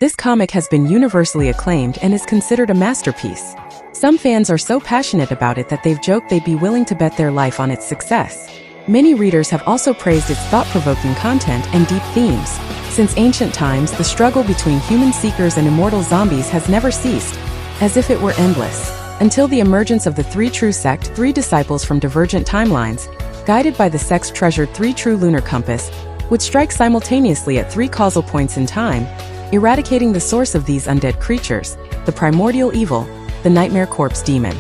This comic has been universally acclaimed and is considered a masterpiece. Some fans are so passionate about it that they've joked they'd be willing to bet their life on its success. Many readers have also praised its thought-provoking content and deep themes. Since ancient times, the struggle between human seekers and immortal zombies has never ceased, as if it were endless. Until the emergence of the Three True sect, three disciples from divergent timelines, guided by the sect's treasured Three True lunar compass, would strike simultaneously at three causal points in time, eradicating the source of these undead creatures, the primordial evil, the nightmare corpse demon.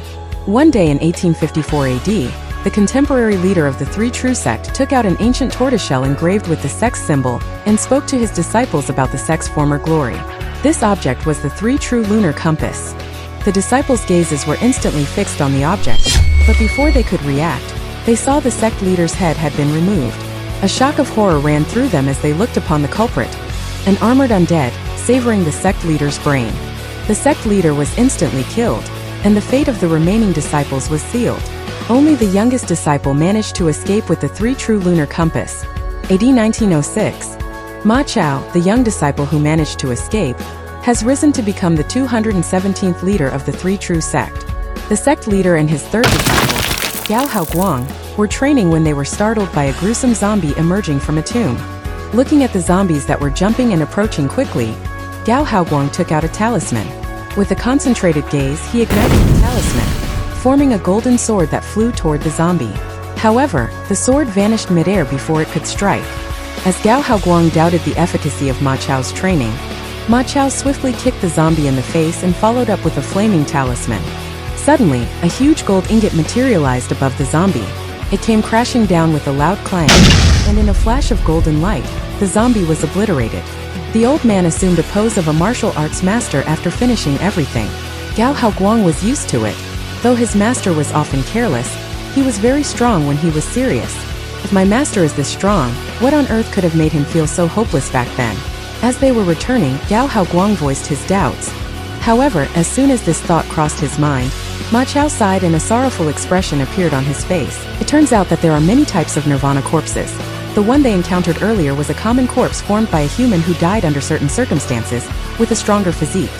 One day in 1854 AD, the contemporary leader of the Three True sect took out an ancient tortoiseshell engraved with the sect's symbol and spoke to his disciples about the sect's former glory. This object was the Three True lunar compass. The disciples' gazes were instantly fixed on the object, but before they could react, they saw the sect leader's head had been removed. A shock of horror ran through them as they looked upon the culprit, an armored undead, savoring the sect leader's brain. The sect leader was instantly killed, and the fate of the remaining disciples was sealed. Only the youngest disciple managed to escape with the Three True lunar compass. AD 1906. Ma Chao, the young disciple who managed to escape, has risen to become the 217th leader of the Three True sect. The sect leader and his third disciple, Gao Haoguang, were training when they were startled by a gruesome zombie emerging from a tomb. Looking at the zombies that were jumping and approaching quickly, Gao Haoguang took out a talisman. With a concentrated gaze, he ignited the talisman, forming a golden sword that flew toward the zombie. However, the sword vanished midair before it could strike. As Gao Haoguang doubted the efficacy of Ma Chao's training, Ma Chao swiftly kicked the zombie in the face and followed up with a flaming talisman. Suddenly, a huge gold ingot materialized above the zombie. It came crashing down with a loud clang, and in a flash of golden light, the zombie was obliterated. The old man assumed a pose of a martial arts master after finishing everything. Gao Haoguang was used to it. Though his master was often careless, he was very strong when he was serious. If my master is this strong, what on earth could have made him feel so hopeless back then? As they were returning, Gao Haoguang voiced his doubts. However, as soon as this thought crossed his mind, Ma Chao sighed and a sorrowful expression appeared on his face. It turns out that there are many types of Nirvana corpses. The one they encountered earlier was a common corpse formed by a human who died under certain circumstances, with a stronger physique.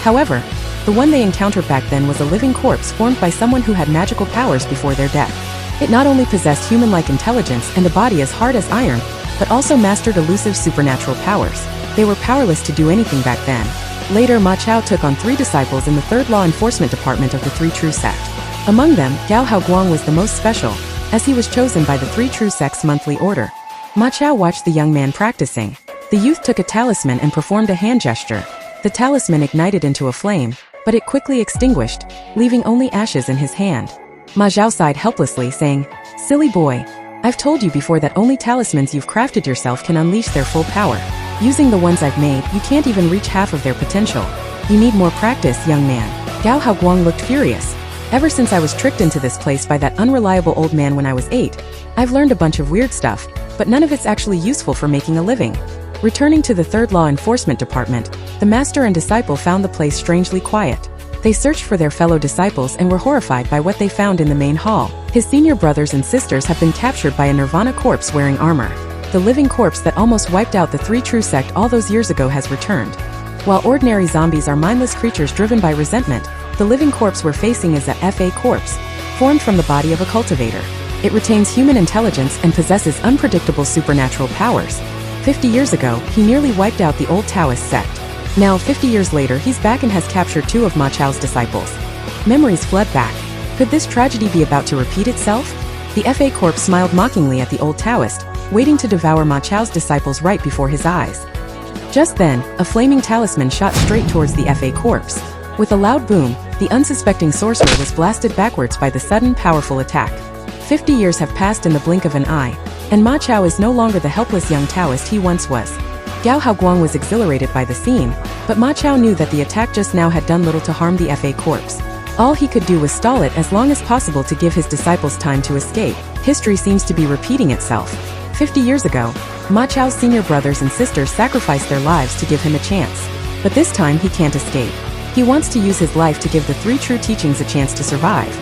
However, the one they encountered back then was a living corpse formed by someone who had magical powers before their death. It not only possessed human-like intelligence and a body as hard as iron, but also mastered elusive supernatural powers. They were powerless to do anything back then. Later, Ma Chao took on three disciples in the third law enforcement department of the Three True sect. Among them, Gao Haoguang was the most special, as he was chosen by the Three True sect's monthly order. Ma Chao watched the young man practicing. The youth took a talisman and performed a hand gesture. The talisman ignited into a flame, but it quickly extinguished, leaving only ashes in his hand. Ma Chao sighed helplessly, saying, "Silly boy, I've told you before that only talismans you've crafted yourself can unleash their full power. Using the ones I've made, you can't even reach half of their potential. You need more practice, young man." Gao Haoguang looked furious. "Ever since I was tricked into this place by that unreliable old man when I was 8, I've learned a bunch of weird stuff, but none of it's actually useful for making a living." Returning to the third law enforcement department, the master and disciple found the place strangely quiet. They searched for their fellow disciples and were horrified by what they found in the main hall. His senior brothers and sisters have been captured by a Nirvana corpse wearing armor. The living corpse that almost wiped out the Three True sect all those years ago has returned. While ordinary zombies are mindless creatures driven by resentment, the living corpse we're facing is a FA corpse, formed from the body of a cultivator. It retains human intelligence and possesses unpredictable supernatural powers. 50 years ago, he nearly wiped out the old Taoist sect. Now, 50 years later, he's back and has captured 2 of Ma Chao's disciples. Memories flood back. Could this tragedy be about to repeat itself? The FA corpse smiled mockingly at the old Taoist, waiting to devour Ma Chao's disciples right before his eyes. Just then, a flaming talisman shot straight towards the FA corpse. With a loud boom, the unsuspecting sorcerer was blasted backwards by the sudden, powerful attack. 50 years have passed in the blink of an eye, and Ma Chao is no longer the helpless young Taoist he once was. Gao Haoguang was exhilarated by the scene, but Ma Chao knew that the attack just now had done little to harm the FA corpse. All he could do was stall it as long as possible to give his disciples time to escape. History seems to be repeating itself. 50 years ago, Ma Chao's senior brothers and sisters sacrificed their lives to give him a chance. But this time he can't escape. He wants to use his life to give the Three True teachings a chance to survive.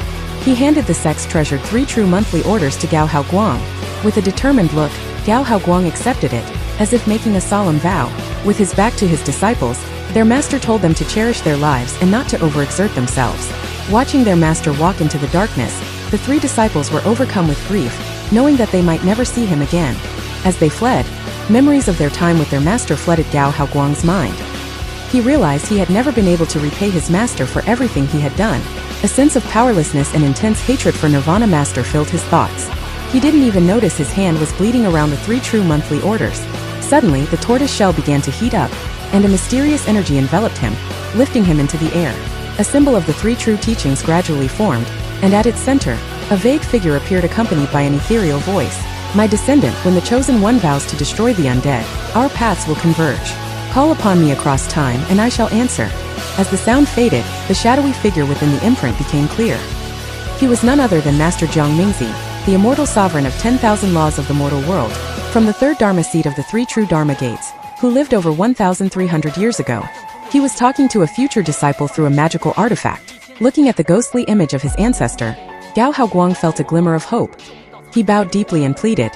He handed the sect's treasured 3 True monthly orders to Gao Haoguang. With a determined look, Gao Haoguang accepted it, as if making a solemn vow. With his back to his disciples, their master told them to cherish their lives and not to overexert themselves. Watching their master walk into the darkness, the 3 disciples were overcome with grief, knowing that they might never see him again. As they fled, memories of their time with their master flooded Gao Haoguang's mind. He realized he had never been able to repay his master for everything he had done. A sense of powerlessness and intense hatred for Nirvana master filled his thoughts. He didn't even notice his hand was bleeding around the 3 true monthly orders. Suddenly, the tortoise shell began to heat up, and a mysterious energy enveloped him, lifting him into the air. A symbol of the 3 true teachings gradually formed, and at its center, a vague figure appeared accompanied by an ethereal voice. My descendant, when the chosen one vows to destroy the undead, our paths will converge. Call upon me across time and I shall answer. As the sound faded, the shadowy figure within the imprint became clear. He was none other than Master Jiang Mingzi, the immortal sovereign of 10,000 laws of the mortal world, from the 3rd Dharma seat of the 3 true Dharma gates, who lived over 1,300 years ago. He was talking to a future disciple through a magical artifact. Looking at the ghostly image of his ancestor, Gao Haoguang felt a glimmer of hope. He bowed deeply and pleaded,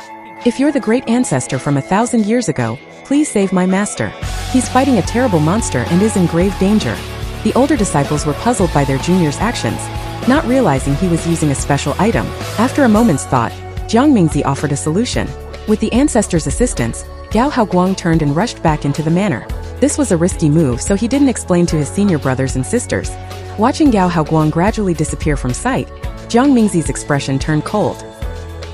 "If you're the great ancestor from 1,000 years ago, please save my master. He's fighting a terrible monster and is in grave danger." The older disciples were puzzled by their junior's actions, not realizing he was using a special item. After a moment's thought, Jiang Mingzi offered a solution. With the ancestor's assistance, Gao Haoguang turned and rushed back into the manor. This was a risky move, so he didn't explain to his senior brothers and sisters. Watching Gao Haoguang gradually disappear from sight, Jiang Mingzi's expression turned cold.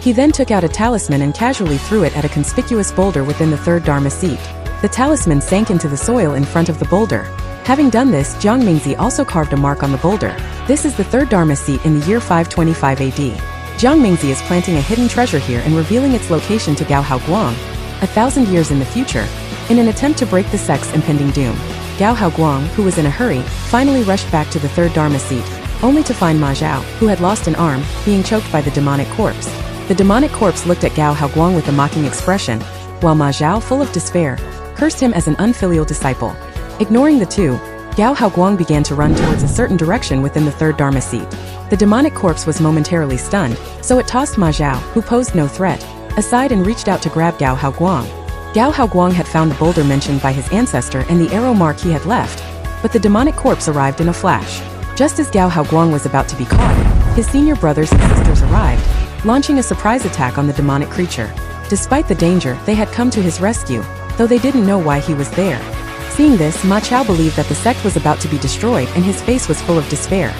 He then took out a talisman and casually threw it at a conspicuous boulder within the 3rd Dharma seat. The talisman sank into the soil in front of the boulder. Having done this, Jiang Mingzi also carved a mark on the boulder. This is the 3rd Dharma seat in the year 525 AD. Jiang Mingzi is planting a hidden treasure here and revealing its location to Gao Haoguang, 1,000 years in the future, in an attempt to break the sect's impending doom. Gao Haoguang, who was in a hurry, finally rushed back to the 3rd Dharma seat, only to find Ma Zhao, who had lost an arm, being choked by the demonic corpse. The demonic corpse looked at Gao Haoguang with a mocking expression, while Ma Zhao, full of despair, cursed him as an unfilial disciple. Ignoring the two, Gao Haoguang began to run towards a certain direction within the 3rd Dharma seat. The demonic corpse was momentarily stunned, so it tossed Ma Zhao, who posed no threat, aside and reached out to grab Gao Haoguang. Gao Haoguang had found the boulder mentioned by his ancestor and the arrow mark he had left, but the demonic corpse arrived in a flash. Just as Gao Haoguang was about to be caught, his senior brothers and sisters arrived, launching a surprise attack on the demonic creature. Despite the danger, they had come to his rescue, though they didn't know why he was there. Seeing this, Ma Chao believed that the sect was about to be destroyed and his face was full of despair.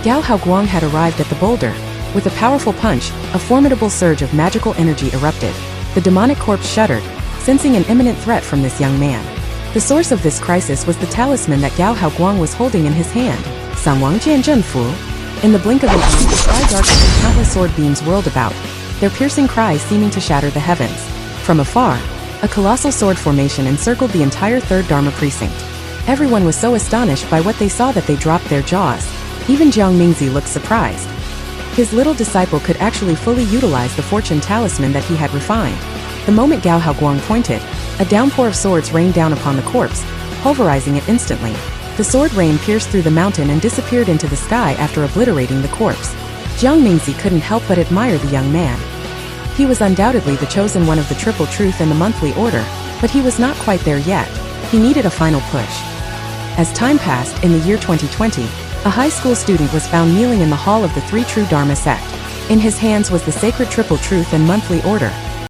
Gao Haoguang had arrived at the boulder. With a powerful punch, a formidable surge of magical energy erupted. The demonic corpse shuddered, sensing an imminent threat from this young man. The source of this crisis was the talisman that Gao Haoguang was holding in his hand. Sanwang Jian Zhenfu. In the blink of an eye, the sky darkened and countless sword beams whirled about, their piercing cries seeming to shatter the heavens. From afar, a colossal sword formation encircled the entire 3rd Dharma precinct. Everyone was so astonished by what they saw that they dropped their jaws. Even Jiang Mingzi looked surprised. His little disciple could actually fully utilize the fortune talisman that he had refined. The moment Gao Haoguang pointed, a downpour of swords rained down upon the corpse, pulverizing it instantly. The sword rain pierced through the mountain and disappeared into the sky after obliterating the corpse. Jiang Mingzi couldn't help but admire the young man. He was undoubtedly the chosen one of the Triple Truth and the Monthly Order, but he was not quite there yet. He needed a final push. As time passed, in the year 2020, a high school student was found kneeling in the hall of the 3 True Dharma sect. In his hands was the sacred Triple Truth and Monthly Order,